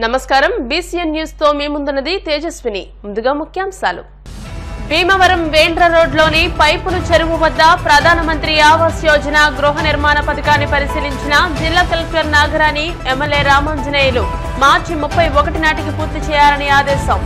నమస్కారం BCN news తో మీ ముందున్నది తేజస్విని. ముందుగా ముఖ్యాంశాలు. భీమవరం వేండ్ర రోడ్లోని పైపులు చెరువు వద్ద ప్రధానమంత్రి ఆవాస్ యోజన గృహ నిర్మాణ పథకాన్ని పరిశీలించిన జిల్లా కలెక్టర్ నాగరాణి, ఎమ్మెల్యే రామాంజనేయులు మార్చి 31 నాటికి పూర్తి చేయాలని ఆదేశం.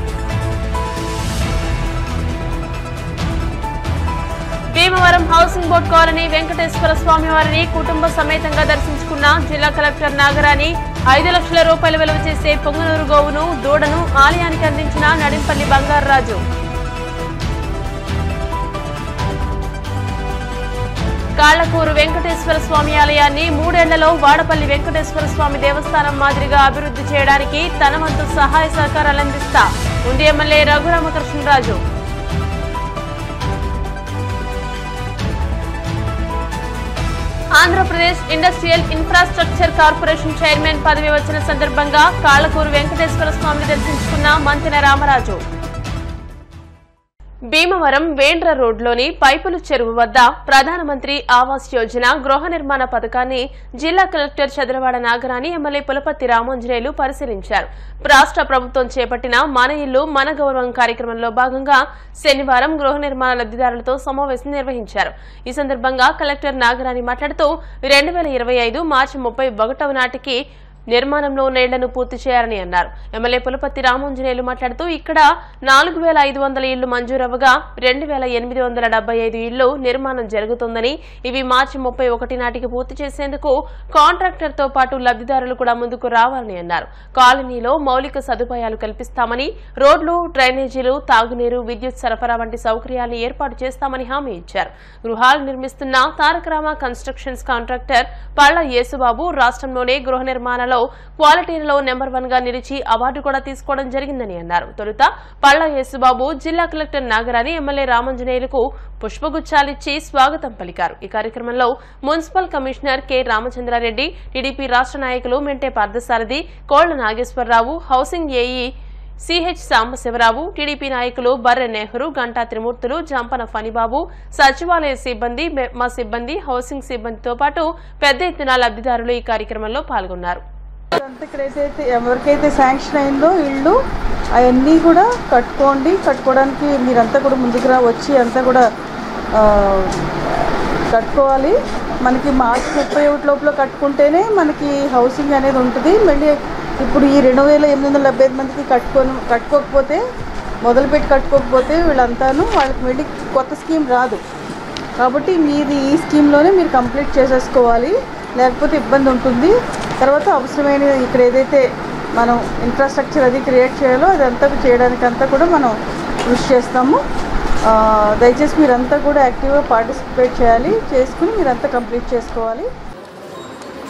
Bhimavaram housing board colony Venkateswara Swamy వారిని కుటుంబ సమేతంగా దర్శించుకున్న జిల్లా కలెక్టర్ నాగరాణి 5 లక్షల రూపాయలు విలువ చేసే పొంగనూరు గోవును, దూడను ఆలయానికి అందించిన నడింపల్లి బంగారరాజు. కాళ్లకూరు వెంకటేశ్వర స్వామి ఆలయాన్ని 3 ఏళ్లలో వాడపల్లి వెంకటేశ్వర స్వామి దేవస్థానం మాదిరిగా అభివృద్ధి చేయడానికి తన వంతు సహాయ సహకారాలు అందిస్తా ఉండి MLA Raghuramakrishnaraju. Andhra Pradesh industrial infrastructure corporation chairman పదవి వచ్చిన సందర్భంగా కాళ్లకూరు వెంకటేశ్వర స్వామిని దర్శించుకున్న మంతెన రామరాజు. భీమవరం వేండ్ర రోడ్లోని పైపులు చెరువు వద్ద ప్రధానమంత్రి ఆవాస్ యోజన గృహ నిర్మాణ పథకాన్ని జిల్లా కలెక్టర్ చదరవాడ నాగరాణి, ఎమ్మెల్యే పులపర్తి రామాంజనేయులు పరిశీలించారు. రాష్ట్ర ప్రభుత్వం చేపట్టిన మన ఇల్లు మన గౌరవం కార్యక్రమంలో భాగంగా శనివారం గృహ నిర్మాణ లబ్దిదారులతో సమావేశం నిర్వహించారు. ఈ సందర్భంగా కలెక్టర్ నాగరాణి మాట్లాడుతూ 2025 మార్చి 31 నాటికి నిర్మాణంలో ఉన్న ఇళ్లను పూర్తి చేయాలని అన్నారు. ఎమ్మెల్యే పులపర్తి రామాంజనేయులు మాట్లాడుతూ ఇక్కడ 4500 ఇళ్లు మంజూరవ్వగా 2875 ఇళ్లు నిర్మాణం జరుగుతుందని, ఇవి మార్చి 31 నాటికి పూర్తి చేసేందుకు కాంట్రాక్టర్ తో పాటు లబ్దిదారులు కూడా ముందుకు రావాలని అన్నారు. కాలనీలో మౌలిక సదుపాయాలు కల్పిస్తామని, రోడ్లు, డ్రైనేజీలు, తాగునీరు, విద్యుత్ సరఫరా వంటి సౌకర్యాలను ఏర్పాటు చేస్తామని హామీ ఇచ్చారు. గృహాలు నిర్మిస్తున్న తారకరామ కన్స్ట్రక్షన్స్ కాంట్రాక్టర్ పళ్ల యేసుబాబు రాష్ట్రంలోనే గృహ నిర్మాణాల క్వాలిటీలో నెంబర్ 1 గా నిలిచి అవార్డు కూడా తీసుకోవడం జరిగిందని అన్నారు. తొలుత పళ్ల యేసుబాబు జిల్లా కలెక్టర్ నాగరాణి, ఎమ్మెల్యే రామాంజనేయులకు పుష్పగుచ్చాలిచ్చి స్వాగతం పలికారు. ఈ కార్యక్రమంలో municipal commissioner K Ramachandrareddy, TDP రాష్ట్ర నాయకులు Mente Parthasarathi, Kolla Nageswararao, housing AE CH Sambasivarao, TDP నాయకులు బర్రె నెహ్రూ, గంటా త్రిమూర్తులు, జంపన ఫణిబాబు, సచివాలయ సిబ్బంది, మెప్మా సిబ్బంది, హౌసింగ్ సిబ్బందితో పాటు పెద్ద ఎత్తున లబ్దిదారులు ఈ కార్యక్రమంలో పాల్గొన్నారు. ఎవరికైతే శాంక్షన్ అయిందో ఇళ్ళు అవన్నీ కూడా కట్టుకోవడానికి మీరంతా కూడా ముందుకు వచ్చి అంతా కూడా కట్టుకోవాలి. మనకి మార్చి 31 లోపల కట్టుకుంటేనే మనకి హౌసింగ్ అనేది ఉంటుంది. మళ్ళీ ఇప్పుడు ఈ 2875 మందికి కట్టుకోకపోతే మొదలుపెట్టి కట్టుకోకపోతే వీళ్ళంతాను వాళ్ళకి మళ్ళీ కొత్త స్కీమ్ రాదు. కాబట్టి మీది ఈ స్కీమ్లోనే మీరు కంప్లీట్ చేసేసుకోవాలి, లేకపోతే ఇబ్బంది ఉంటుంది. తర్వాత అవసరమైన ఇక్కడ ఏదైతే మనం ఇన్ఫ్రాస్ట్రక్చర్ అది క్రియేట్ చేయాలో అదంతా చేయడానికంతా కూడా మనం కృషి చేస్తాము. దయచేసి మీరంతా కూడా యాక్టివ్గా పార్టిసిపేట్ చేయాలి, చేసుకుని మీరంతా కంప్లీట్ చేసుకోవాలి.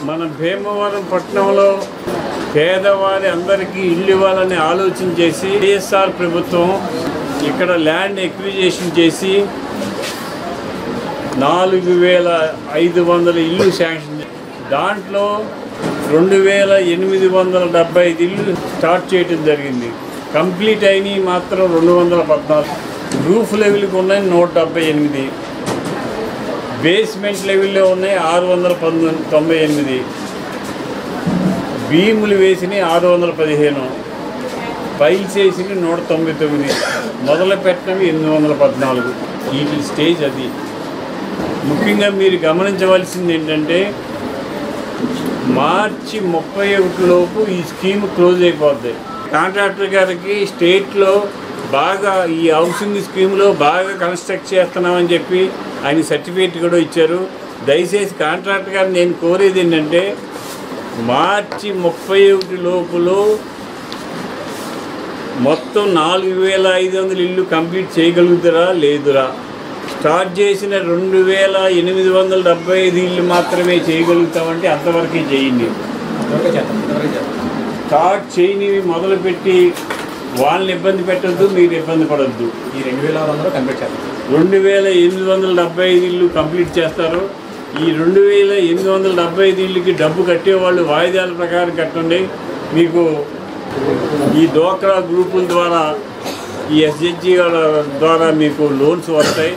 మన భీమవరం పట్టణంలో పేదవారి అందరికీ ఇల్లు ఇవ్వాలని ఆలోచన చేసి వైఎస్ఆర్ ప్రభుత్వం ఇక్కడ ల్యాండ్ ఎక్విజిషన్ చేసి 4500 ఇల్లు శాంక్షన్, దాంట్లో 2875 ఇల్లు స్టార్ట్ చేయడం జరిగింది. కంప్లీట్ అయినవి మాత్రం 214. రూఫ్ లెవెల్కి ఉన్నాయి 178, బేస్మెంట్ లెవెల్లో ఉన్నాయి 698, భీములు వేసినవి 615, పైల్స్ వేసినవి 199, మొదలు పెట్టినవి 814. ఈ స్టేజ్ అది. ముఖ్యంగా మీరు గమనించవలసింది ఏంటంటే మార్చి 31 లోపు ఈ స్కీమ్ క్లోజ్ అయిపోద్ది. కాంట్రాక్టర్ గారికి స్టేట్లో బాగా ఈ హౌసింగ్ స్కీమ్లో బాగా కన్స్ట్రక్ట్ చేస్తున్నామని చెప్పి ఆయన సర్టిఫికేట్ కూడా ఇచ్చారు. దయచేసి కాంట్రాక్టర్ గారు నేను కోరేది ఏంటంటే మార్చి 31 లోపులో మొత్తం 4500 ఇల్లు కంప్లీట్ చేయగలుగుతారా లేదురా? స్టార్ట్ చేసిన 2875 ఇల్లు మాత్రమే చేయగలుగుతామంటే అంతవరకే చేయండి. స్టార్ట్ చేయనివి మొదలుపెట్టి వాళ్ళని ఇబ్బంది పెట్టద్దు, మీరు ఇబ్బంది పడద్దు. ఈ 2600 కంప్లీట్ చేస్తారు. 2875 ఇల్లు కంప్లీట్ చేస్తారు. ఈ 2875 ఇళ్ళకి డబ్బు కట్టేవాళ్ళు వాయిదాల ప్రకారం కట్టండి. మీకు ఈ డోక్రా గ్రూపుల ద్వారా, ఈ ఎస్హెచ్జి ద్వారా మీకు లోన్స్ వస్తాయి.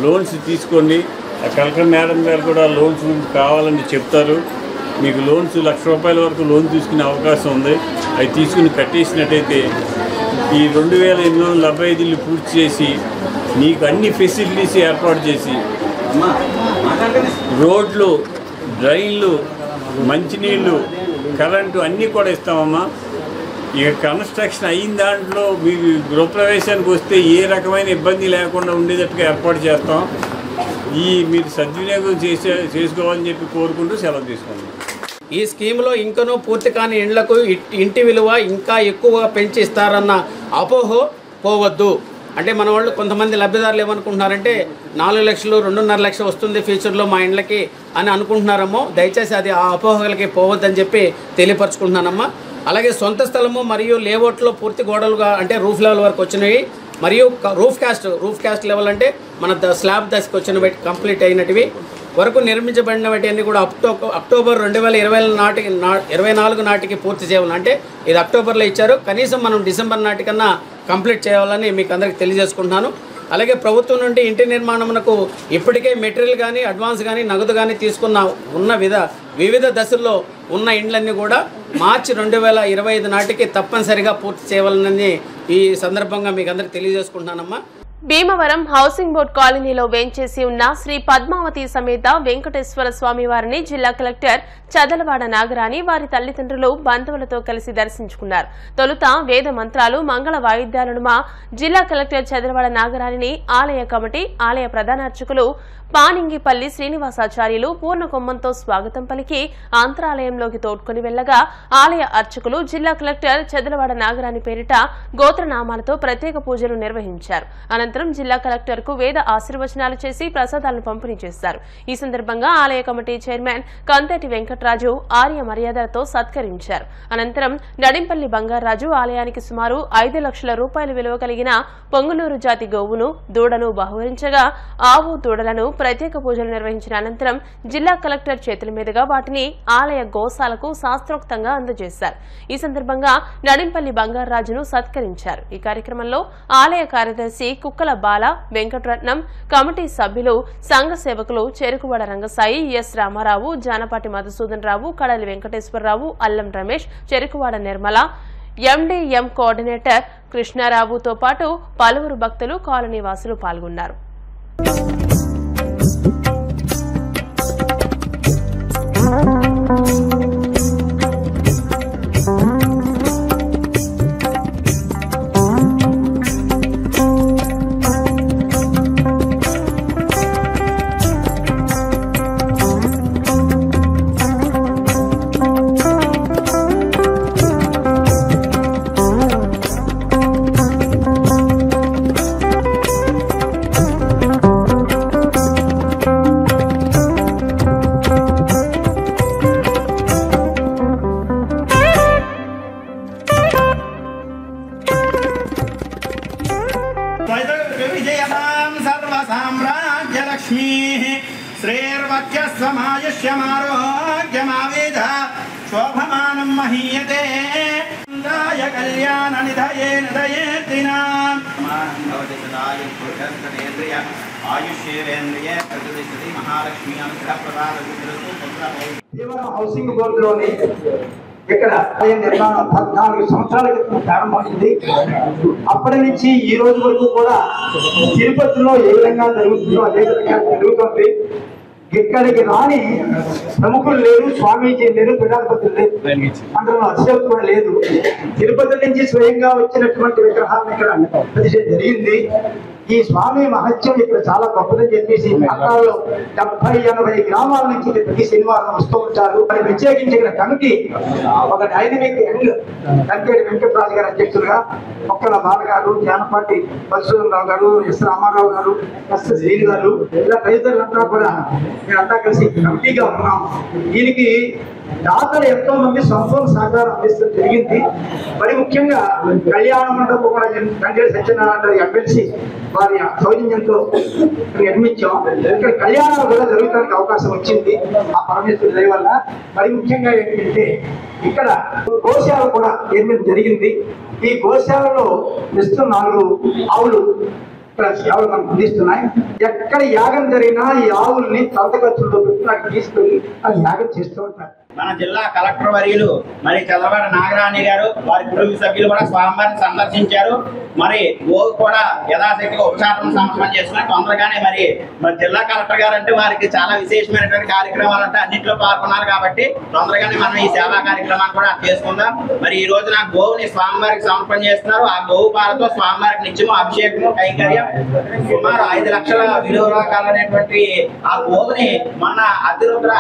లోన్స్ తీసుకోండి. కలెక్టర్ మేడం గారు కూడా లోన్స్ కావాలని చెప్తారు. మీకు లోన్స్ ₹1,00,000 వరకు లోన్ తీసుకునే అవకాశం ఉంది. అవి తీసుకుని కట్టేసినట్టయితే ఈ 2,875 ఇల్లు పూర్తి చేసి మీకు అన్ని ఫెసిలిటీస్ ఏర్పాటు చేసి రోడ్లు, డ్రైన్లు, మంచినీళ్ళు, కరెంటు అన్నీ కూడా ఇస్తామమ్మా. ఇక కన్స్ట్రక్షన్ అయిన దాంట్లో మీకు గృహప్రవేశానికి వస్తే ఏ రకమైన ఇబ్బంది లేకుండా ఉండేటట్టుగా ఏర్పాటు చేస్తాం. మీరు సద్వినియోగం చేసుకోవాలని చెప్పి కోరుకుంటూ సెలవు తీసుకుంటాం. ఈ స్కీమ్లో ఇంకనూ పూర్తి కాని ఇండ్లకు ఇంటి విలువ ఇంకా ఎక్కువగా పెంచి ఇస్తారన్న అపోహ పోవద్దు. అంటే మన వాళ్ళు కొంతమంది లబ్ధిదారులు ఏమనుకుంటున్నారంటే 4 లక్షలు 2.5 లక్షలు వస్తుంది ఫ్యూచర్లో మా ఇండ్లకి అని అనుకుంటున్నారమ్మో. దయచేసి అది ఆ అపోహలకి పోవద్దని చెప్పి తెలియపరచుకుంటున్నానమ్మా. అలాగే సొంత స్థలము మరియు లేఅవుట్లో పూర్తి గోడలుగా అంటే రూఫ్ లెవెల్ వరకు వచ్చినవి మరియు రూఫ్ క్యాస్ట్ లెవెల్ అంటే మన స్లాబ్ దశకు వచ్చినవి కంప్లీట్ అయినటివి వరకు నిర్మించబడినవి కూడా అక్టోబర్ 2024 నాటికి పూర్తి చేయాలి. అంటే ఇది అక్టోబర్లో ఇచ్చారు, కనీసం మనం డిసెంబర్ నాటికన్నా కంప్లీట్ చేయాలని మీకు అందరికీ తెలియజేసుకుంటున్నాను. అలాగే ప్రభుత్వం నుండి ఇంటి నిర్మాణమునకు ఇప్పటికే మెటీరియల్ కానీ అడ్వాన్స్ కానీ నగదు కానీ తీసుకున్న వివిధ దశల్లో ఉన్న ఇండ్లన్నీ కూడా మార్చి 2025 నాటికి తప్పనిసరిగా పూర్తి చేయాలని ఈ సందర్భంగా మీకు అందరికీ తెలియజేసుకుంటున్నానమ్మా. భీమవరం హౌసింగ్ బోర్డు కాలనీలో వేంచేసి ఉన్న శ్రీ పద్మావతి సమేత వెంకటేశ్వర స్వామి వారిని జిల్లా కలెక్టర్ చదలవాడ నాగరాణి వారి తల్లిదండ్రులు బంధువులతో కలిసి దర్శించుకున్నారు. తొలుత వేద మంత్రాలు, మంగళ వాయిద్యాలను జిల్లా కలెక్టర్ చదలవాడ నాగరాణిని ఆలయ కమిటీ, ఆలయ ప్రధాన అర్చకులు పానింగిపల్లి శ్రీనివాసాచార్యులు పూర్ణ కొమ్మంతో స్వాగతం పలికి అంతరాలయంలోకి తోడ్కొని వెళ్లగా ఆలయ అర్చకులు జిల్లా కలెక్టర్ చదలవాడ నాగరాణి పేరిట గోత్రనామాలతో ప్రత్యేక పూజలు నిర్వహించారు. అనంతరం జిల్లా కలెక్టర్ కు వేద ఆశీర్వచనాలు చేసి ప్రసాదాలను పంపిణీ చేశారు. ఈ సందర్భంగా ఆలయ కమిటీ చైర్మన్ కంతేటి వెంకటరాజు ఆర్య మర్యాదలతో సత్కరించారు. అనంతరం నడింపల్లి బంగారాజు ఆలయానికి సుమారు 5 లక్షల రూపాయల విలువ కలిగిన పొంగులూరు జాతి గోవును, దూడను బహుకరించగా ఆవు, దూడలను ప్రత్యేక పూజలు నిర్వహించిన అనంతరం జిల్లా కలెక్టర్ చేతుల మీదుగా వాటిని ఆలయ గోశాలకు శాస్త్రోక్తంగా అందజేశారు. ఈ సందర్భంగా నడింపల్లి బంగారాజును సత్కరించారు. ఈ కార్యక్రమంలో ఆలయ కార్యదర్శి కుక్కల బాల, వెంకటరత్నం, కమిటీ సభ్యులు, సంఘ సేవకులు చెరుకువాడ రంగసాయి, ఎస్ రామారావు, జానపాటి మధుసూదన్ రావు, కడలి వెంకటేశ్వరరావు, అల్లం రమేష్, చెరుకువాడ నిర్మల, ఎండిఎం కోఆర్డినేటర్ కృష్ణారావుతో పాటు పలువురు భక్తులు, కాలనీ వాసులు పాల్గొన్నారు. శోభమానం మహీయతే కళ్యాణ నిధయేన దయేతినాం హౌసింగ్ బోర్డులోని ఇక్కడ నిర్మాణం 14 సంవత్సరాల క్రితం ప్రారంభమైంది. అప్పటి నుంచి ఈ రోజు వరకు కూడా తిరుపతిలో ఏ విధంగా జరుగుతుందో అదే విధంగా జరుగుతుంది. ఇక్కడికి రాని ప్రముఖులు లేరు, స్వామీజీ లేరు, పీఠాధిపతులు లేరు, అందులో అతిశక్తి కూడా లేదు. తిరుపతి నుంచి స్వయంగా వచ్చినటువంటి విగ్రహాలను ఇక్కడ ప్రతిష్ఠ జరిగింది. ఈ స్వామి మహత్యం ఇక్కడ చాలా గొప్పదని చెప్పేసి ప్రాంతాల్లో 70-80 గ్రామాల నుంచి ప్రతి శనివారం వస్తూ ఉంటారు. మరి ప్రత్యేకించి ఇక్కడ కమిటీ ఒక డైనమిక్ యంగ్ కంటేటి వెంకటరాజు గారు అధ్యక్షులుగా, మొక్కల బాలగారు, జానపాటి మధుసూదనరావు గారు, ఎస్ రామారావు గారు, ఎస్ శ్రీని గారు, ఇలా తదితరులంతా కూడా మేమంతా కలిసి కమిటీగా ఉన్నాం. దీనికి దాతలు ఎంతో మంది సంపూర్ణ సహకారం అందించడం జరిగింది. మరి ముఖ్యంగా కళ్యాణ మండపం కూడా తండ్రి సత్యనారాయణ ఎమ్మెల్సీ వారి సౌజన్యంతో నిర్మించాం. ఇక్కడ కళ్యాణాలు కూడా జరగడానికి అవకాశం వచ్చింది ఆ పరమేశ్వరి దయ వల్ల. మరి ముఖ్యంగా ఏంటంటే ఇక్కడ గోశాల కూడా నిర్మించడం జరిగింది. ఈ గోశాలలో ప్రస్తుతం 4 ఆవులు ఇక్కడ సేవలు మనకు అందిస్తున్నాయి. ఎక్కడ యాగం జరిగినా ఈ ఆవుల్ని తలత ఖర్చుల్లో పెట్టి తీసుకెళ్ళి అది యాగం చేస్తూ ఉంటారు. మన జిల్లా కలెక్టర్ వర్యులు మరి చంద్రబాబు నాగరాణి గారు వారి కుటుంబ సభ్యులు కూడా స్వామివారిని సందర్శించారు. మరి గోవు కూడా యథాశక్తిగా ఉపచారం సమర్పణ చేసుకుని తొందరగానే మరి జిల్లా కలెక్టర్ గారు అంటే వారికి చాలా విశేషమైనటువంటి కార్యక్రమాలు అంటే అన్నింటిలో పాల్గొన్నారు కాబట్టి తొందరగానే మనం ఈ సేవా కార్యక్రమాన్ని కూడా చేసుకుందాం. మరి ఈ రోజున గోవుని స్వామివారికి సమర్పణ చేస్తున్నారు. ఆ గోవు పాలతో స్వామివారికి నిత్యము అభిషేకము కైంకర్యం సుమారు 5 లక్షల విలువ రకాలైనటువంటి ఆ గోవుని మన అతిరుద్ర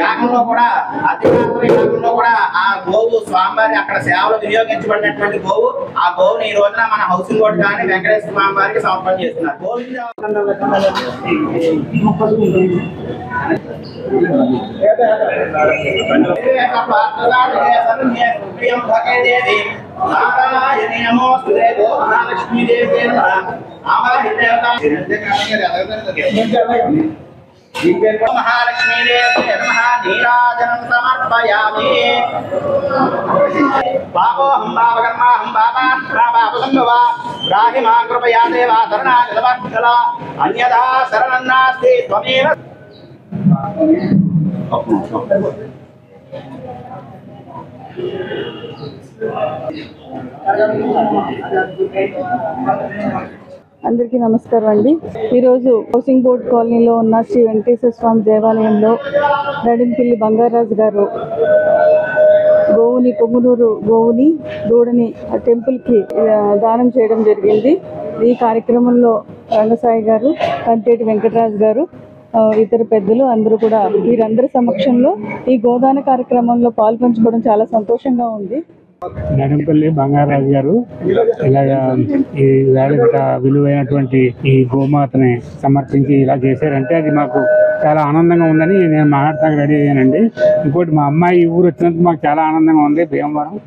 యాగంలో కూడా అతిరాత్ర యాగంలో కూడా ఆ గోవు స్వామివారి అక్కడ సేవలు వినియోగించబడినటువంటి గోవు. ఆ గోవుని ఈ రోజున మన హౌసింగ్ బోర్డు కానీ వెంకటేశ్వర స్వామి వారికి సమర్పణ చేస్తున్నారు. महालक्ष्मी नीराजनं समर्पयामि। पापोऽहं पापकर्माहं पापात्मभावसम्भवा राहि मां कृपया देवा शरणागतवत्सला अन्यथा शरणं नास्ति त्वमेव। అందరికీ నమస్కారం అండి. ఈరోజు హౌసింగ్ బోర్డ్ కాలనీలో ఉన్న శ్రీ వెంకటేశ్వర స్వామి దేవాలయంలో నడింపిల్లి బంగారాజు గారు గోవుని పొంగునూరు గోవుని దూడని టెంపుల్కి దానం చేయడం జరిగింది. ఈ కార్యక్రమంలో రంగసాయి గారు, కంటేటి వెంకటరాజు గారు, ఇతర పెద్దలు అందరూ కూడా వీరందరి సమక్షంలో ఈ గోదాన కార్యక్రమంలో పాల్పంచుకోవడం చాలా సంతోషంగా ఉంది. నడింపల్లి బంగారాజు గారు ఇలాగా ఈ వేళ విలువైనటువంటి ఈ గోమాతని సమర్పించి ఇలా చేశారంటే అది మాకు చాలా ఆనందంగా ఉందని నేను మాట్లాడటానికి రెడీ అయ్యానండి. ఇంకోటి మా అమ్మాయి ఊరు వచ్చినందుకు మాకు చాలా ఆనందంగా ఉంది. భీమవరం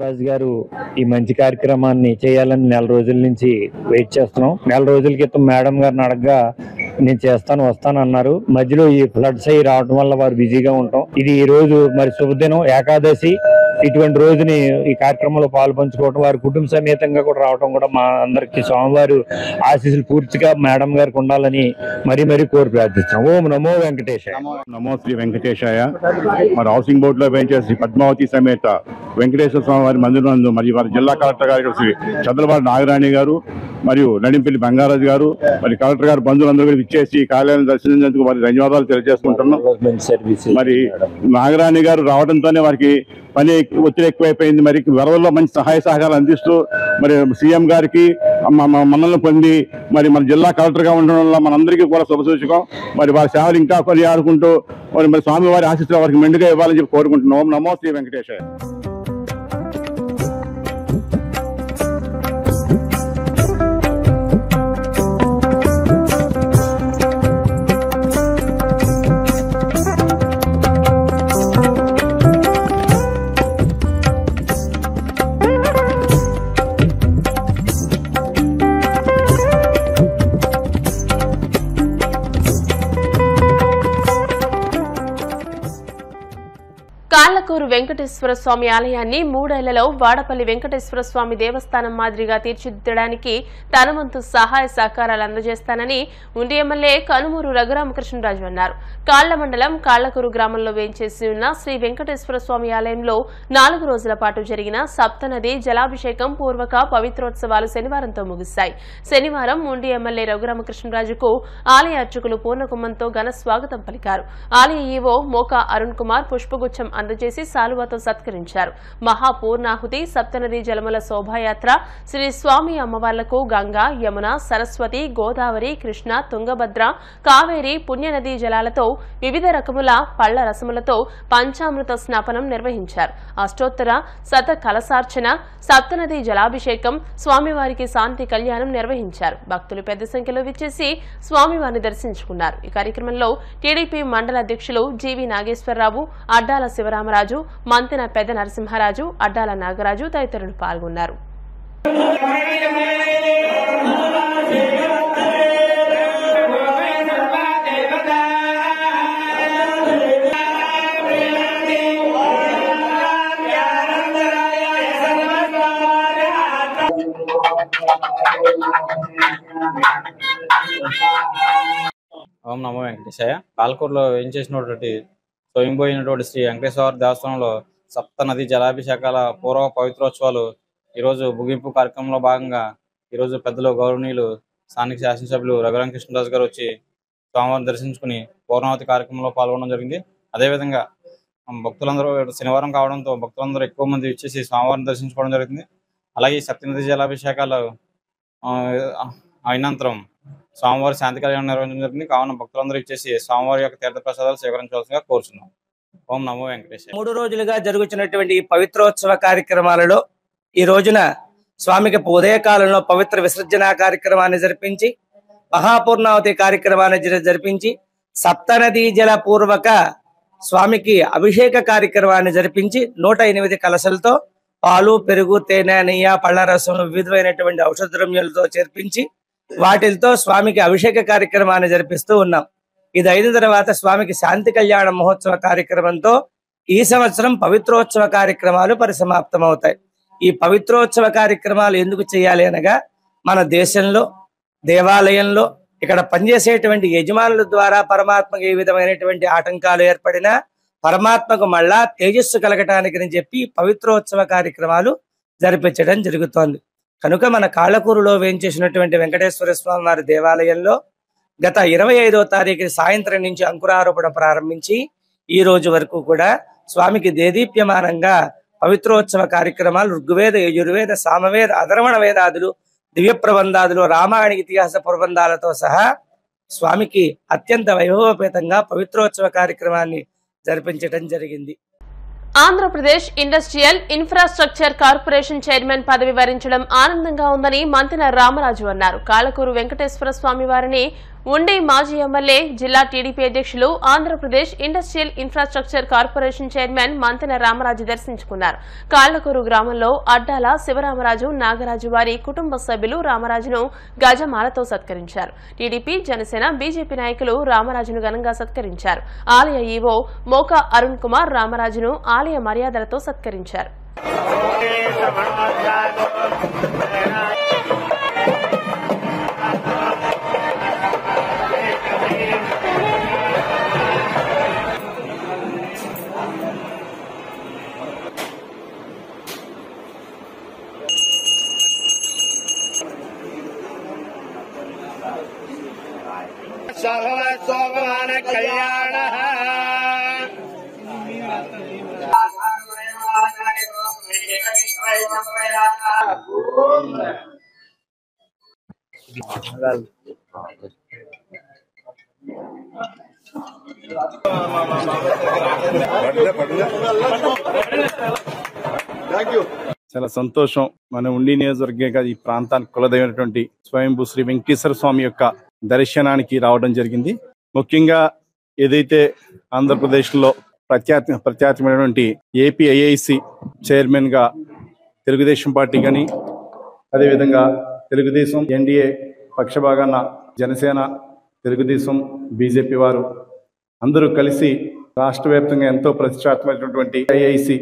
రాజు గారు ఈ మంచి కార్యక్రమాన్ని చేయాలని నెల రోజుల నుంచి వెయిట్ చేస్తున్నాం. నెల రోజుల క్రితం మేడం గారిని అడగగా నేను చేస్తాను వస్తాను అన్నారు. మధ్యలో ఈ ఫ్లడ్స్ అయ్యి రావడం వల్ల వారు బిజీగా ఉంటాం. ఇది ఈ రోజు మరి శుభదినం ఏకాదశి. ఇటువంటి రోజుని ఈ కార్యక్రమంలో పాల్పంచుకోవడం, వారి కుటుంబ సమేతంగా కూడా రావడం కూడా మా అందరికి స్వామివారు ఆశీస్సులు పూర్తిగా మేడం గారికి ఉండాలని మరీ కోరి ప్రార్థిస్తున్నాం. ఓం నమో వెంకటేశాయ. నమో శ్రీ వెంకటేశాయ. మరి హౌసింగ్ బోర్డు లో వేయించేసి పద్మావతి సమేత వెంకటేశ్వర స్వామి వారి మందిరం నందు మరియు వారి జిల్లా కలెక్టర్ గారు శ్రీ చంద్రబాబు నాగరాణి గారు మరియు నడింపల్లి బంగారాజు గారు మరి కలెక్టర్ గారు బంధువులందరూ కూడా ఇచ్చేసి కార్యాలయం దర్శించేందుకు వారి ధన్యవాదాలు తెలియజేసుకుంటున్నాం. మరి నాగరాణి గారు రావడంతోనే వారికి పని ఒత్తిడి ఎక్కువైపోయింది. మరి వరదల్లో మంచి సహాయ సహకారాలు అందిస్తూ మరి సీఎం గారికి మన్నలను పొంది మరి మన జిల్లా కలెక్టర్గా ఉండడం వల్ల మనందరికీ కూడా శుభసూచకం. మరి వారి సేవలు ఇంకా కొని ఆడుకుంటూ మరి స్వామివారి ఆశీస్సులు వారికి మెండుగా ఇవ్వాలని చెప్పి కోరుకుంటున్నాం. ఓం నమో శ్రీ వెంకటేశాయ. కాళ్లకూరు వెంకటేశ్వర స్వామి ఆలయాన్ని 3 ఏళ్లలో వాడపల్లి వెంకటేశ్వర స్వామి దేవస్థానం మాదిరిగా తీర్చిదిద్దడానికి తన వంతు సహాయ సహకారాలు అందజేస్తానని ఉండి ఎమ్మెల్యే కనుమూరు రఘురామకృష్ణరాజు అన్నారు. కాళ్ల మండలం కాళ్లకూరు గ్రామంలో వేంచేసి ఉన్న శ్రీ వెంకటేశ్వర స్వామి ఆలయంలో 4 రోజుల పాటు జరిగిన సప్తనది జలాభిషేకం పూర్వక పవిత్రోత్సవాలు శనివారంతో ముగిశాయి. శనివారం ఉండి ఎమ్మెల్యే రఘురామకృష్ణరాజుకు ఆలయ అర్చకులు పూర్ణకుంభంతో ఘన స్వాగతం పలికారు. ఆలయ ఈవో మోకా అరుణ్ కుమార్ పుష్పగుచ్చం అందజేసి సాలువాతో సత్కరించారు. మహాపూర్ణాహుతి, సప్తనది జలముల శోభాయాత్ర, శ్రీ స్వామి అమ్మవార్లకు గంగా, యమున, సరస్వతి, గోదావరి, కృష్ణ, తుంగభద్ర, కావేరి పుణ్యనదీ జలాలతో వివిధ రకముల పళ్ల రసములతో పంచామృత స్నాపనం నిర్వహించారు. అష్టోత్తర శత కలసార్చన, సప్తనది జలాభిషేకం, స్వామివారికి శాంతి కళ్యాణం నిర్వహించారు. భక్తులు పెద్ద సంఖ్యలో విచ్చేసి స్వామివారిని దర్శించుకున్నారు. ఈ కార్యక్రమంలో టీడీపీ మండల అధ్యక్షులు జీవి నాగేశ్వరరావు, అడ్డాల శివరామరాజు, మంతెన పెద్ద నరసింహరాజు, అడ్డాల నాగరాజు తదితరులు పాల్గొన్నారు. ఓం నమో వెంకటేశాయ. పాలకూరులో ఏం చేసినటువంటి స్వయంపోయినటువంటి శ్రీ వెంకటేశ్వర దేవస్థానంలో సప్త నది జలాభిషేకాల పూర్వ పవిత్రోత్సవాలు ఈరోజు ముగింపు కార్యక్రమంలో భాగంగా ఈరోజు పెద్దలు గౌరవనీయులు స్థానిక శాసనసభ్యులు రఘురామ కృష్ణరాజు గారు వచ్చి స్వామివారిని దర్శించుకుని పూర్ణావతి కార్యక్రమంలో పాల్గొనడం జరిగింది. అదేవిధంగా భక్తులందరూ శనివారం కావడంతో భక్తులందరూ ఎక్కువ మంది వచ్చేసి స్వామివారిని దర్శించుకోవడం జరుగుతుంది. అలాగే సప్తనది జలాభిషేకాలు అయినంతరం స్వామివారి శాంతి కళ్యాణం నిర్వహించడం జరిగింది. కావున భక్తులందరూ ఇచ్చేసి స్వామివారి యొక్క తీర్థప్రసాదాలు స్వీకరించవలసిందిగా కోరుచున్నాం. ఓం నమో వెంకటేశ్వర. 3 రోజులుగా జరుగుతున్నటువంటి ఈ పవిత్రోత్సవ కార్యక్రమాలలో ఈ రోజున స్వామికి ఉదయకాలంలో పవిత్ర విసర్జన కార్యక్రమాన్ని జరిపించి మహాపూర్ణావతి కార్యక్రమాన్ని జరిపించి సప్తనదీ జల పూర్వక స్వామికి అభిషేక కార్యక్రమాన్ని జరిపించి 108 కలశలతో పాలు, పెరుగు, తేనె, నెయ్యి, పళ్ళ రసం, వివిధమైనటువంటి ఔషధ ద్రవ్యాలతో చేర్పించి వాటితో స్వామికి అభిషేక కార్యక్రమాన్ని జరిపిస్తూ ఉన్నాం. ఇది అయిన తర్వాత స్వామికి శాంతి కళ్యాణ మహోత్సవ కార్యక్రమంతో ఈ సంవత్సరం పవిత్రోత్సవ కార్యక్రమాలు పరిసమాప్తం అవుతాయి. ఈ పవిత్రోత్సవ కార్యక్రమాలు ఎందుకు చేయాలి అనగా మన దేశంలో దేవాలయంలో ఇక్కడ పనిచేసేటువంటి యజమానుల ద్వారా పరమాత్మకు ఏ విధమైనటువంటి ఆటంకాలు ఏర్పడినా పరమాత్మకు మళ్ళా తేజస్సు కలగటానికి అని చెప్పి పవిత్రోత్సవ కార్యక్రమాలు జరిపించడం జరుగుతోంది. కనుక మన కాళ్ళకూరులో వేయించేసినటువంటి వెంకటేశ్వర స్వామి వారి దేవాలయంలో గత 25వ తారీఖు సాయంత్రం నుంచి అంకురారోపణ ప్రారంభించి ఈ రోజు వరకు కూడా స్వామికి దేదీప్యమానంగా పవిత్రోత్సవ కార్యక్రమాలు ఋగ్వేద, యజుర్వేద, సామవేద, అధర్వణ వేదాదులు, దివ్య ప్రబంధాదులు, రామాయణ ఇతిహాస ప్రబంధాలతో సహా స్వామికి అత్యంత వైభవపేతంగా పవిత్రోత్సవ కార్యక్రమాన్ని జరిపించడం జరిగింది. Andhra Pradesh industrial infrastructure corporation chairman పదవి వరించడం ఆనందంగా ఉందని మంతెన రామరాజు అన్నారు. కాళ్ళకూరు వెంకటేశ్వర స్వామి వారిని ఉండి మాజీ ఎమ్మెల్యే, జిల్లా టీడీపీ అధ్యక్షులు, Andhra Pradesh industrial infrastructure corporation chairman Mantena Ramaraju దర్శించుకున్నారు. కాళ్ళకూరు గ్రామంలో అడ్డాల శివరామరాజు, నాగరాజు వారి కుటుంబ సభ్యులు రామరాజును గజమాలతో సత్కరించారు. టీడీపీ, జనసేన, బీజేపీ నాయకులు రామరాజును ఘనంగా సత్కరించారు. ఆలయ ఈవో మోకా అరుణ్ కుమార్ రామరాజును ఆలయ మర్యాదలతో సత్కరించారు. కళ్యాణ చాలా సంతోషం. మన ఉండి నియోజకవర్గంగా ఈ ప్రాంతానికి కులదైనటువంటి స్వయంభూ శ్రీ వెంకటేశ్వర స్వామి యొక్క దర్శనానికి రావడం జరిగింది. ముఖ్యంగా ఏదైతే ఆంధ్రప్రదేశ్లో ప్రఖ్యాతమైనటువంటి ఏపీఐఐసి చైర్మన్ గా తెలుగుదేశం పార్టీ కానీ, అదేవిధంగా తెలుగుదేశం ఎన్డీఏ పక్షభాగాన జనసేన, తెలుగుదేశం, బీజేపీ వారు అందరూ కలిసి రాష్ట్ర వ్యాప్తంగా ఎంతో ప్రతిష్టాత్మకమైనటువంటి ఐఐసి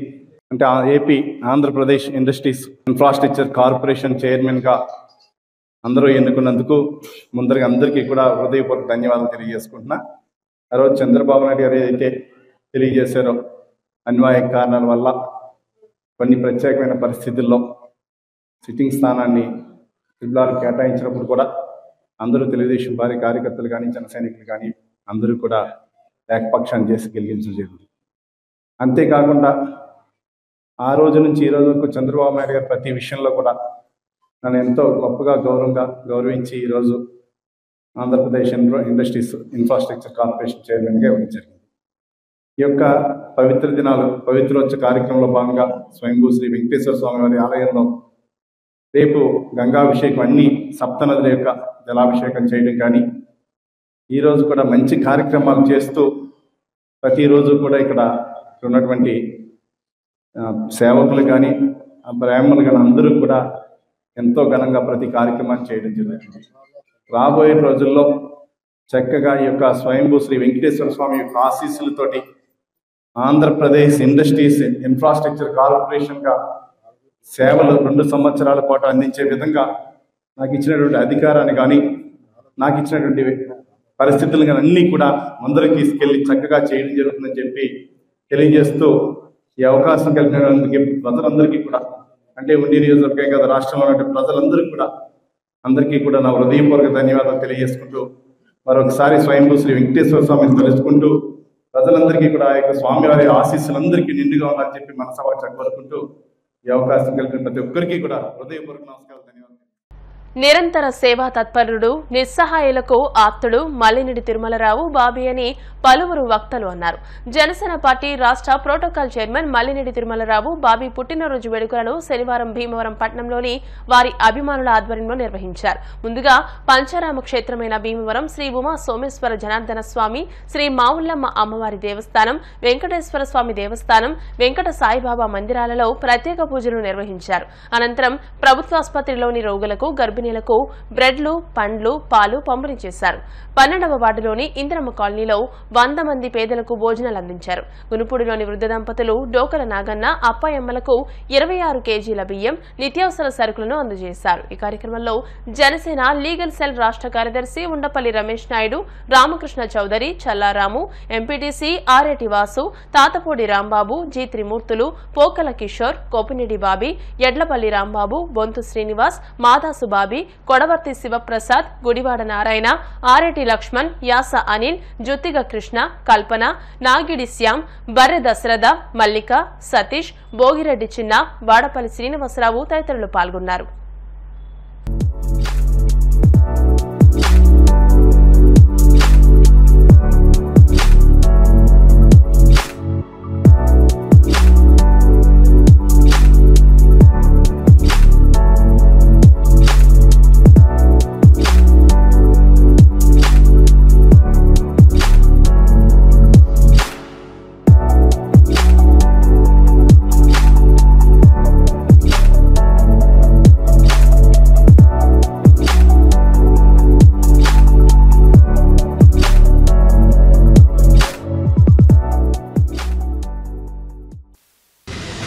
అంటే AP Andhra Pradesh industries infrastructure corporation chairman గా అందరూ ఎన్నుకున్నందుకు ముందరగా అందరికీ కూడా హృదయపూర్వక ధన్యవాదాలు తెలియజేసుకుంటున్నా. ఆ రోజు చంద్రబాబు నాయుడు గారు ఏదైతే తెలియజేశారో అన్వాయ కారణాల వల్ల కొన్ని ప్రత్యేకమైన పరిస్థితుల్లో సిట్టింగ్ స్థానాన్ని ట్రిబ్యునల్ కేటాయించినప్పుడు కూడా అందరూ తెలుగుదేశం పార్టీ కార్యకర్తలు కానీ, జన సైనికులు కానీ అందరూ కూడా ఏకపక్షాన్ని చేసి గెలిగించడం జరిగింది. అంతేకాకుండా ఆ రోజు నుంచి ఈ రోజు వరకు చంద్రబాబు నాయుడు గారు ప్రతి విషయంలో కూడా నన్ను ఎంతో గొప్పగా గౌరవించి ఈరోజు ఆంధ్రప్రదేశ్ ఇండస్ట్రీస్ ఇన్ఫ్రాస్ట్రక్చర్ కార్పొరేషన్ చైర్మన్గా ఇవ్వడం జరిగింది. ఈ యొక్క పవిత్ర దినాలు పవిత్రోత్సవ కార్యక్రమంలో భాగంగా స్వయంభూ శ్రీ వెంకటేశ్వర స్వామి వారి ఆలయంలో రేపు గంగాభిషేకం అన్ని సప్తనదుల యొక్క జలాభిషేకం చేయడం కానీ, ఈరోజు కూడా మంచి కార్యక్రమాలు చేస్తూ ప్రతిరోజు కూడా ఇక్కడ ఉన్నటువంటి సేవకులు కానీ, బ్రాహ్మణులు కానీ అందరూ కూడా ఎంతో ఘనంగా ప్రతి కార్యక్రమాన్ని చేయడం జరుగుతుంది. రాబోయే రోజుల్లో చక్కగా ఈ యొక్క స్వయంభూ శ్రీ వెంకటేశ్వర స్వామి యొక్క ఆశీస్సులతోటి ఆంధ్రప్రదేశ్ ఇండస్ట్రీస్ ఇన్ఫ్రాస్ట్రక్చర్ కార్పొరేషన్గా సేవలు 2 సంవత్సరాల పాటు అందించే విధంగా నాకు ఇచ్చినటువంటి అధికారాన్ని కానీ, నాకు ఇచ్చినటువంటి పరిస్థితులు కానీ అన్నీ కూడా అందరికి తీసుకెళ్లి చక్కగా చేయడం జరుగుతుందని చెప్పి తెలియజేస్తూ ఈ అవకాశం కలిగినందుకు ప్రజలందరికీ కూడా అంటే ఉండి నియోజకవర్గం కదా రాష్ట్రంలో ఉన్న ప్రజలందరికీ కూడా నా హృదయపూర్వక ధన్యవాదాలు తెలియజేసుకుంటూ మరొకసారి స్వయంభూ శ్రీ వెంకటేశ్వర స్వామిని తెలుసుకుంటూ ప్రజలందరికీ కూడా ఆ యొక్క స్వామివారి ఆశీస్సులందరికీ నిండుగా ఉండాలని చెప్పి మనసావాచ కోరుకుంటూ ఈ అవకాశం కలిగిన ప్రతి ఒక్కరికి కూడా హృదయపూర్వక నమస్కారాలు. నిరంతర సేవా తత్పరుడు, నిస్సహాయులకు ఆప్తుడు మల్లినేడి తిరుమలరావు బాబీ అని పలువురు వక్తలు అన్నారు. జనసేన పార్టీ రాష్ట్ర ప్రోటోకాల్ చైర్మన్ మల్లినేడి తిరుమలరావు బాబీ పుట్టినరోజు వేడుకలను శనివారం భీమవరం పట్టణంలోని వారి అభిమానుల ఆధ్వర్యంలో నిర్వహించారు. ముందుగా పంచారామ క్షేత్రమైన భీమవరం శ్రీ ఉమా సోమేశ్వర జనార్దన స్వామి, శ్రీ మావుల్లమ్మ అమ్మవారి దేవస్థానం, వెంకటేశ్వర స్వామి దేవస్థానం, వెంకట సాయిబాబా మందిరాలలో ప్రత్యేక పూజలు నిర్వహించారు. అనంతరం ప్రభుత్వాసుపత్రిలోని రోగులకు, గర్భిణీలకు బ్రెడ్లు, పండ్లు, పాలు పంపిణీ చేశారు. 12వ వార్డులోని ఇంద్రమ్మ కాలనీలో 100 మంది పేదలకు భోజనాలు అందించారు. గునుపూడిలోని వృద్ధ దంపతులు డోకల నాగన్న, అప్పయమ్మలకు 26 కేజీల బియ్యం, నిత్యావసర సరుకులను అందజేశారు. ఈ కార్యక్రమంలో జనసేన లీగల్ సెల్ రాష్ట్ర కార్యదర్శి ఉండపల్లి రమేష్ నాయుడు, రామకృష్ణ చౌదరి, చల్లారాము, ఎంపీటీసీ ఆరేటి వాసు, తాతపూడి రాంబాబు, జి త్రిమూర్తులు, పోకల కిషోర్, కోపినేడి బాబీ, ఎడ్లపల్లి రాంబాబు, బొంతు శ్రీనివాస్, మాదాసు బాబీ, కొడవర్తి శివప్రసాద్, గుడివాడ నారాయణ, ఆరేటి లక్ష్మణ్, యాస అనిల్, జుత్తిగ కృష్ణ, కల్పన, నాగిడి శ్యామ్, బర్రె దశరథ, మల్లిక, సతీష్, భోగిరెడ్డి చిన్న, వాడపల్లి శ్రీనివాసరావు తదితరులు పాల్గొన్నారు.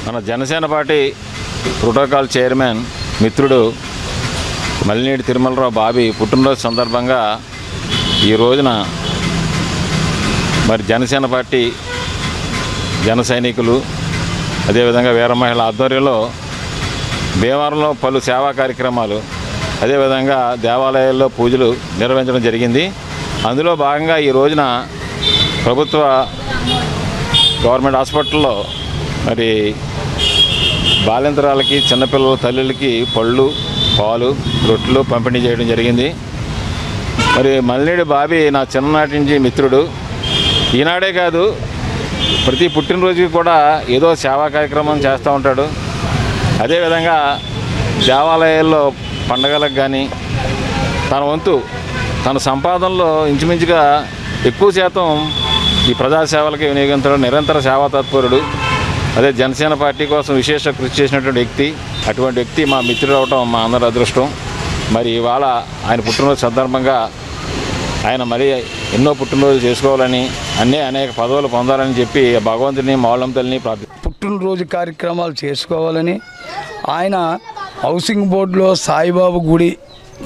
మన జనసేన పార్టీ ప్రోటోకాల్ చైర్మన్ మిత్రుడు మల్లినేడి తిరుమలరావు బాబీ పుట్టినరోజు సందర్భంగా ఈ రోజున మరి జనసేన పార్టీ జన సైనికులు అదేవిధంగా వీర మహిళల ఆధ్వర్యంలో భీమవరంలో పలు సేవా కార్యక్రమాలు అదేవిధంగా దేవాలయాల్లో పూజలు నిర్వహించడం జరిగింది. అందులో భాగంగా ఈ రోజున ప్రభుత్వ గవర్నమెంట్ హాస్పిటల్లో మరి బాలింతరాలకి, చిన్నపిల్లల తల్లులకి పళ్ళు, పాలు, రొట్టెలు పంపిణీ చేయడం జరిగింది. మరి మల్లినేడి బాబీ నా చిన్ననాటి నుంచి మిత్రుడు. ఈనాడే కాదు, ప్రతి పుట్టినరోజుకి కూడా ఏదో సేవా కార్యక్రమం చేస్తూ ఉంటాడు. అదేవిధంగా దేవాలయాల్లో పండగలకు కానీ తన వంతు తన సంపాదనలో ఇంచుమించుగా ఎక్కువ శాతం ఈ ప్రజాసేవలకి వినియోగించడం నిరంతర సేవా తత్పరుడు. అదే జనసేన పార్టీ కోసం విశేష కృషి చేసినటువంటి వ్యక్తి. అటువంటి వ్యక్తి మా మిత్రుడు అవటం మా అందరి అదృష్టం. మరి ఇవాళ ఆయన పుట్టినరోజు సందర్భంగా ఆయన మరి ఎన్నో పుట్టినరోజులు చేసుకోవాలని, అనేక పదవులు పొందాలని చెప్పి భగవంతుని మావులమ్మ తల్లిని పుట్టినరోజు కార్యక్రమాలు చేసుకోవాలని ఆయన హౌసింగ్ బోర్డులో సాయిబాబు గుడి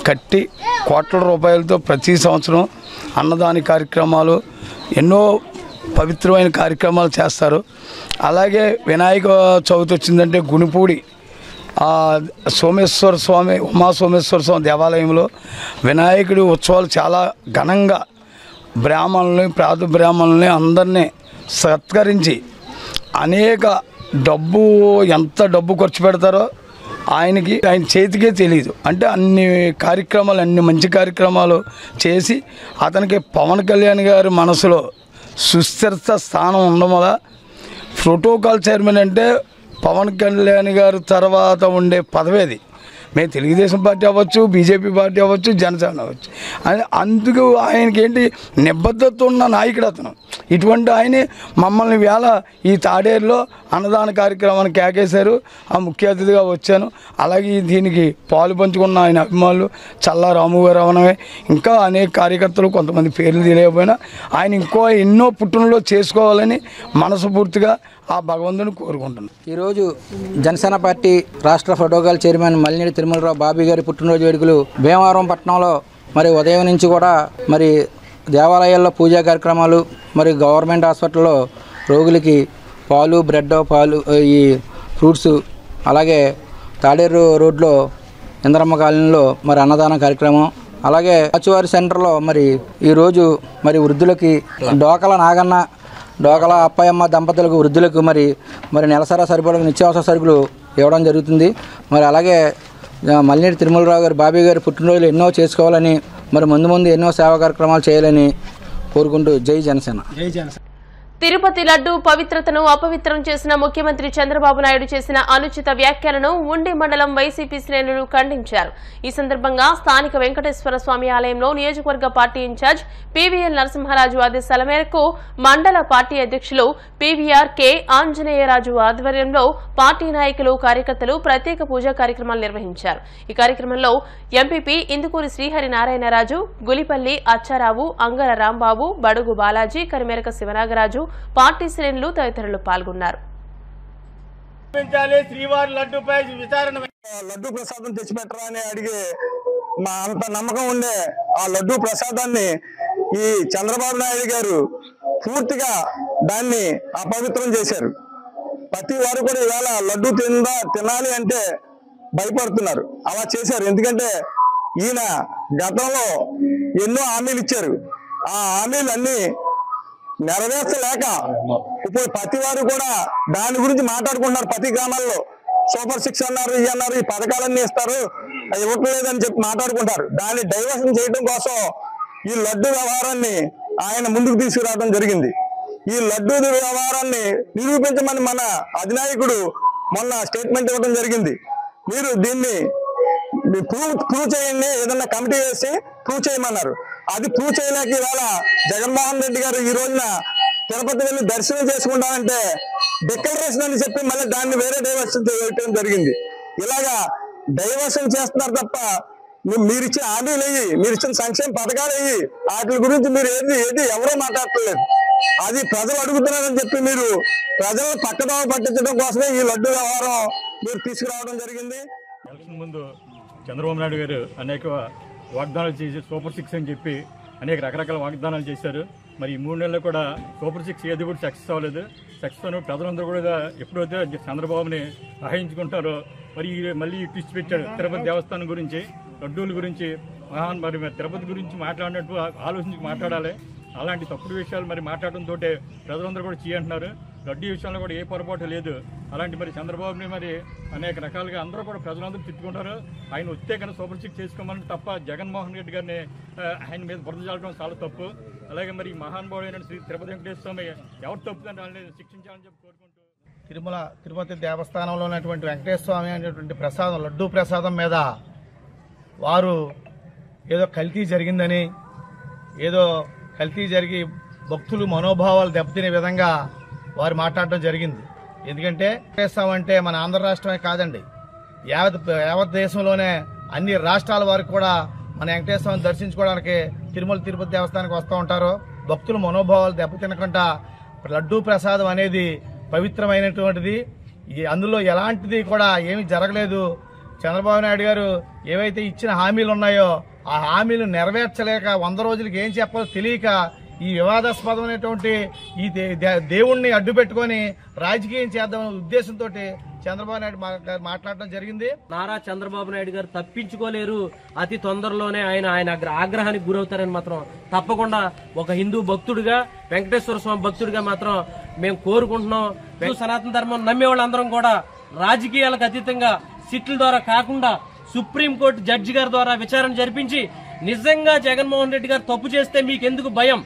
కట్టి కోట్ల రూపాయలతో ప్రతి సంవత్సరం అన్నదాన కార్యక్రమాలు, ఎన్నో పవిత్రమైన కార్యక్రమాలు చేస్తారు. అలాగే వినాయక చవితి వచ్చిందంటే గునిపూడి సోమేశ్వర స్వామి, ఉమా సోమేశ్వర స్వామి దేవాలయంలో వినాయకుడి ఉత్సవాలు చాలా ఘనంగా బ్రాహ్మణుల్ని, ప్రాత బ్రాహ్మణుల్ని అందరినీ సత్కరించి అనేక ఎంత డబ్బు ఖర్చు పెడతారో ఆయన చేతికే తెలియదు. అంటే అన్ని కార్యక్రమాలు, అన్ని మంచి కార్యక్రమాలు చేసి అతనికి పవన్ కళ్యాణ్ గారి మనసులో సుస్థిరత స్థానం ఉండడం వల్ల ప్రోటోకాల్ చైర్మన్ అంటే పవన్ కళ్యాణ్ గారు తర్వాత ఉండే పదవి అది. మేము తెలుగుదేశం పార్టీ అవ్వచ్చు, బీజేపీ పార్టీ అవ్వచ్చు, జనసేన అవ్వచ్చు. అందుకు ఆయనకి ఏంటి నిబద్ధత ఉన్న నాయకుడు అతను. ఇటువంటి ఆయనే మమ్మల్ని వేళ ఈ తాడేరులో అన్నదాన కార్యక్రమాన్ని కేకేశారు. ఆ ముఖ్య అతిథిగా వచ్చాను. అలాగే దీనికి పాలు పంచుకున్న ఆయన అభిమానులు చల్లా రాము గారు అవనమే, ఇంకా అనేక కార్యకర్తలు కొంతమంది పేర్లు తెలియకపోయినా ఆయన ఎన్నో పుట్టినరోజు చేసుకోవాలని మనస్ఫూర్తిగా ఆ భగవంతుని కోరుకుంటున్నాను. ఈరోజు జనసేన పార్టీ రాష్ట్ర ప్రోటోకాల్ చైర్మన్ మల్లినేడి తిరుమలరావు బాబీ గారి పుట్టినరోజు వేడుకలు భీమవరం పట్టణంలో మరి ఉదయం నుంచి కూడా మరి దేవాలయాల్లో పూజా కార్యక్రమాలు మరియు గవర్నమెంట్ హాస్పిటల్లో రోగులకి పాలు ఈ ఫ్రూట్స్, అలాగే తాడేరు రోడ్లో ఇంద్రమ్మ కాలనీలో మరి అన్నదాన కార్యక్రమం, అలాగే అచ్చువారి సెంటర్లో మరి ఈరోజు మరి వృద్ధులకి డోకల నాగన్న డోకల అప్పయ్యమ్మ దంపతులకు వృద్ధులకు మరి నెలసరా సరిపడ నిత్యావసర సరుకులు ఇవ్వడం జరుగుతుంది. మరి అలాగే మల్లినేటి తిరుమలరావు గారు బాబీ గారి పుట్టినరోజులు ఎన్నో చేసుకోవాలని మరి ముందు ఎన్నో సేవా కార్యక్రమాలు చేయాలని కోరుకుంటూ జై జనసేన. తిరుపతి లడ్డు పవిత్రతను అపవిత్రం చేసిన ముఖ్యమంత్రి చంద్రబాబు నాయుడు చేసిన అనుచిత వ్యాఖ్యలను ఉండి మండలం వైసీపీ శ్రేణులు ఖండించారు. ఈ సందర్భంగా స్థానిక వెంకటేశ్వర స్వామి ఆలయంలో నియోజకవర్గ పార్టీ ఇన్ఛార్జ్ పీవీఎల్ నరసింహరాజు ఆదేశాల మేరకు మండల పార్టీ అధ్యక్షులు పీవీఆర్ కె ఆంజనేయరాజు ఆధ్వర్యంలో పార్టీ నాయకులు కార్యకర్తలు ప్రత్యేక పూజా కార్యక్రమాలు నిర్వహించారు. ఈ కార్యక్రమంలో ఎంపీపీ ఇందుకూరి శ్రీహరి నారాయణరాజు, గులిపల్లి అచ్చారావు, అంగర రాంబాబు, బడుగు బాలాజీ, కరిమేరక శివనాగరాజు, పార్టీ శ్రేణులు తదితరులు పాల్గొన్నారు. లడ్డు ప్రసాదం తెచ్చిపెట్టరా అని అడిగే మా అంత నమ్మకం ఉండే ఆ లడ్డు ప్రసాదాన్ని ఈ చంద్రబాబు నాయుడు గారు పూర్తిగా దాన్ని అపవిత్రం చేశారు. ప్రతి వారు కూడా ఇవాళ లడ్డు తినాలి అంటే భయపడుతున్నారు. అలా చేశారు. ఎందుకంటే ఈయన గతంలో ఎన్నో హామీలు ఇచ్చారు. ఆ హామీలన్నీ నెరవేర్చలేక ఇప్పుడు ప్రతి వారు కూడా దాని గురించి మాట్లాడుకుంటున్నారు. ప్రతి గ్రామాల్లో సూపర్ 6 అన్నారు, ఈ అన్నారు, ఈ పథకాలన్నీ ఇస్తారు, ఇవ్వట్లేదని చెప్పి మాట్లాడుకుంటారు. దాన్ని డైవర్షన్ చేయడం కోసం ఈ లడ్డు వ్యవహారాన్ని ఆయన ముందుకు తీసుకురావడం జరిగింది. ఈ లడ్డు వ్యవహారాన్ని నిరూపించమని మన అధినాయకుడు మొన్న స్టేట్మెంట్ ఇవ్వడం జరిగింది. మీరు దీన్ని ప్రూవ్ చేయండి, ఏదన్నా కమిటీ వేసి ప్రూవ్ చేయమన్నారు. అది ప్రూవ్ చేయలేక ఇవాళ జగన్మోహన్ రెడ్డి గారు ఈ రోజున తిరుపతి వెళ్ళి దర్శనం చేసుకుంటామంటే డిక్లరేషన్ అని చెప్పి మళ్ళీ దాన్ని వేరే డైవర్షన్ చేయడం జరిగింది. ఇలాగా డైవర్షన్ చేస్తున్నారు తప్ప మీరు ఇచ్చిన హామీలు అయ్యి, మీరు ఇచ్చిన సంక్షేమ పథకాలు అయ్యి, వాటి గురించి మీరు ఏది ఎవరో మాట్లాడట్లేదు. అది ప్రజలు అడుగుతున్నారని చెప్పి మీరు ప్రజలను పక్కదోవ పట్టించడం కోసమే ఈ లడ్డు వ్యవహారం మీరు తీసుకురావడం జరిగింది. ఎలక్షన్ ముందు చంద్రబాబు నాయుడు గారు అనేక వాగ్దానాలు చేసి సూపర్ 6 అని చెప్పి అనేక రకరకాల వాగ్దానాలు చేశారు. మరి ఈ 3 నెలలు కూడా సూపర్ 6 ఏది కూడా సక్సెస్ అవ్వలేదు. సక్సెస్ అని ప్రజలందరూ కూడా ఎప్పుడైతే చంద్రబాబుని సహాయించుకుంటారో మరి మళ్ళీ ట్విస్ట్ పెట్టాడు. తిరుపతి దేవస్థానం గురించి, లడ్డూల గురించి, మరి తిరుపతి గురించి మాట్లాడినట్టు ఆలోచించి మాట్లాడాలి. అలాంటి తప్పుడు విషయాలు మరి మాట్లాడడంతో ప్రజలందరూ కూడా చేయంటున్నారు. లడ్డూ విషయంలో కూడా ఏ పొరపాటు లేదు. అలాంటి మరి చంద్రబాబుని మరి అనేక రకాలుగా అందరూ కూడా ప్రజలందరూ తిట్టుకుంటారు. ఆయన వస్తే కన్నా సూపర్ 6 చేసుకోమని తప్ప జగన్మోహన్ రెడ్డి గారిని ఆయన మీద బురద చాలడం చాలా తప్పు. అలాగే మరి మహానుభావుడైన శ్రీ తిరుపతి వెంకటేశ్వర స్వామి ఎవరు తప్పుదంటే వాళ్ళని శిక్షించాలని చెప్పి కోరుకుంటూ తిరుపతి దేవస్థానంలో ఉన్నటువంటి వెంకటేశ్వర స్వామి అనేటువంటి ప్రసాదం, లడ్డూ ప్రసాదం మీద వారు ఏదో కల్తీ జరిగిందని, ఏదో కల్తీ జరిగి భక్తులు మనోభావాలు దెబ్బతినే విధంగా వారు మాట్లాడడం జరిగింది. ఎందుకంటే వెంకటేశ్వర అంటే మన ఆంధ్ర రాష్ట్రమే కాదండి, యావత్ దేశంలోనే అన్ని రాష్ట్రాల వారికి కూడా మన వెంకటేశ్వరని దర్శించుకోవడానికి తిరుపతి దేవస్థానానికి వస్తూ ఉంటారు. భక్తుల మనోభావాలు దెబ్బతినకుండా లడ్డూ ప్రసాదం అనేది పవిత్రమైనటువంటిది. అందులో ఎలాంటిది కూడా ఏమీ జరగలేదు. చంద్రబాబు నాయుడు గారు ఏవైతే ఇచ్చిన హామీలు ఉన్నాయో ఆ హామీలు నెరవేర్చలేక 100 రోజులకి ఏం చెప్పాలో తెలియక ఈ వివాదాస్పదమైనటువంటి ఈ దేవుణ్ణి అడ్డు పెట్టుకుని రాజకీయం చేద్దామనే ఉద్దేశంతో చంద్రబాబు నాయుడు మాట్లాడడం జరిగింది. నారా చంద్రబాబు నాయుడు గారు తప్పించుకోలేరు. అతి తొందరలోనే ఆయన ఆగ్రహానికి గురవుతారని మాత్రం తప్పకుండా ఒక హిందూ భక్తుడిగా, వెంకటేశ్వర స్వామి భక్తుడిగా మాత్రం మేము కోరుకుంటున్నాం. సనాతన ధర్మం నమ్మే వాళ్ళందరం కూడా రాజకీయాలకు అతీతంగా సిట్ల ద్వారా కాకుండా సుప్రీంకోర్టు జడ్జి గారి ద్వారా విచారణ జరిపించి నిజంగా జగన్మోహన్ రెడ్డి గారు తప్పు చేస్తే మీకెందుకు భయం,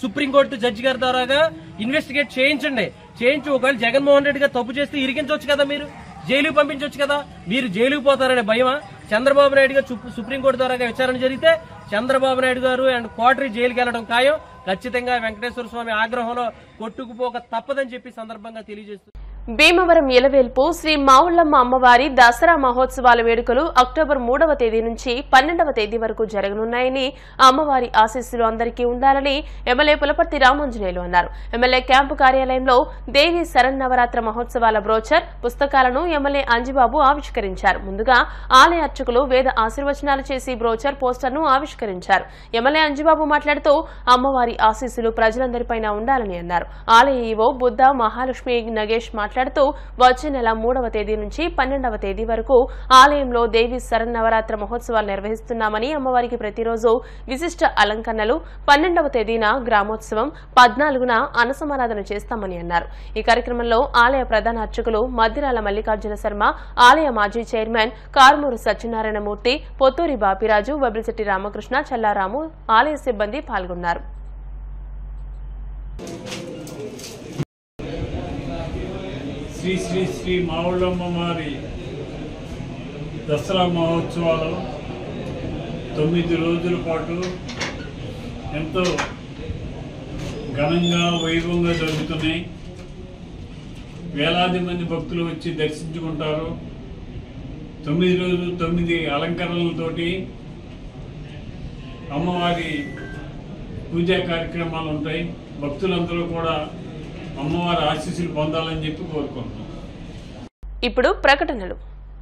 సుప్రీంకోర్టు జడ్జి గారి ద్వారా ఇన్వెస్టిగేట్ చేయించండి. చేయించి ఒకవేళ జగన్మోహన్ రెడ్డి గారు తప్పు చేస్తే ఇరికించవచ్చు కదా, మీరు జైలుకు పంపించవచ్చు కదా. మీరు జైలుకు పోతారనే భయమా? చంద్రబాబు నాయుడు గారు సుప్రీంకోర్టు ద్వారా విచారణ జరిగితే చంద్రబాబు నాయుడు గారు అండ్ క్వార్టరీ జైలుకి వెళ్లడం ఖాయం. ఖచ్చితంగా వెంకటేశ్వర స్వామి ఆగ్రహంలో కొట్టుకుపోక తప్పదని చెప్పి సందర్భంగా తెలియజేస్తుంది. భీమవరం ఇలవేల్పు శ్రీ మావుళ్లమ్మ అమ్మవారి దసరా మహోత్సవాల వేడుకలు అక్టోబర్ 3వ తేదీ నుంచి 12వ తేదీ వరకు జరగనున్నాయని అమ్మవారి ఆశీస్సులు అందరికీ ఉండాలని ఎమ్మెల్యే పులపర్తి రామాంజనేయులు అన్నారు. ఎమ్మెల్యే క్యాంపు కార్యాలయంలో దేవి శరన్నవరాత్ర మహోత్సవాల బ్రోచర్ పుస్తకాలను ఎమ్మెల్యే అంజిబాబు ఆవిష్కరించారు. ముందుగా ఆలయ అర్చకులు వేద ఆశీర్వచనాలు చేసి బ్రోచర్ పోస్టర్ను ఆవిష్కరించారు. ఎమ్మెల్యే అంజిబాబు మాట్లాడుతూ అమ్మవారి ఆశీస్సులు ప్రజలందరిపైన ఉండాలని అన్నారు. ఆలయ ఈవో బుద్ధ మహాలక్ష్మి నగేష్ మాట్లాడుతూ వచ్చే నెల 3వ తేదీ నుంచి 12వ తేదీ వరకు ఆలయంలో దేవి శరన్నవరాత్ర మహోత్సవాలు నిర్వహిస్తున్నామని, అమ్మవారికి ప్రతిరోజు విశిష్ట అలంకరణలు, 12వ తేదీన గ్రామోత్సవం, 14న అన్నసమారాధన చేస్తామని అన్నారు. ఈ కార్యక్రమంలో ఆలయ ప్రధాన అర్చకులు మద్దిరాల మల్లికార్జున శర్మ, ఆలయ మాజీ చైర్మన్ కారుమూరు సత్యనారాయణమూర్తి, పొత్తూరి బాపిరాజు, వబిలిశెట్టి రామకృష్ణ, చల్లారాము, ఆలయ సిబ్బంది పాల్గొన్నారు. శ్రీ శ్రీ శ్రీ మావుళ్ళమ్మ వారి దసరా మహోత్సవాలు 9 రోజుల పాటు ఎంతో ఘనంగా వైభవంగా జరుగుతున్నాయి. వేలాది మంది భక్తులు వచ్చి దర్శించుకుంటారు. 9 రోజులు 9 అలంకరణలతోటి అమ్మవారి పూజా కార్యక్రమాలు ఉంటాయి. భక్తులందరూ కూడా అమ్మవారి ఆశీస్సులు పొందాలని చెప్పి కోరుకుంటున్నాం. ఇప్పుడు ప్రకటనలు.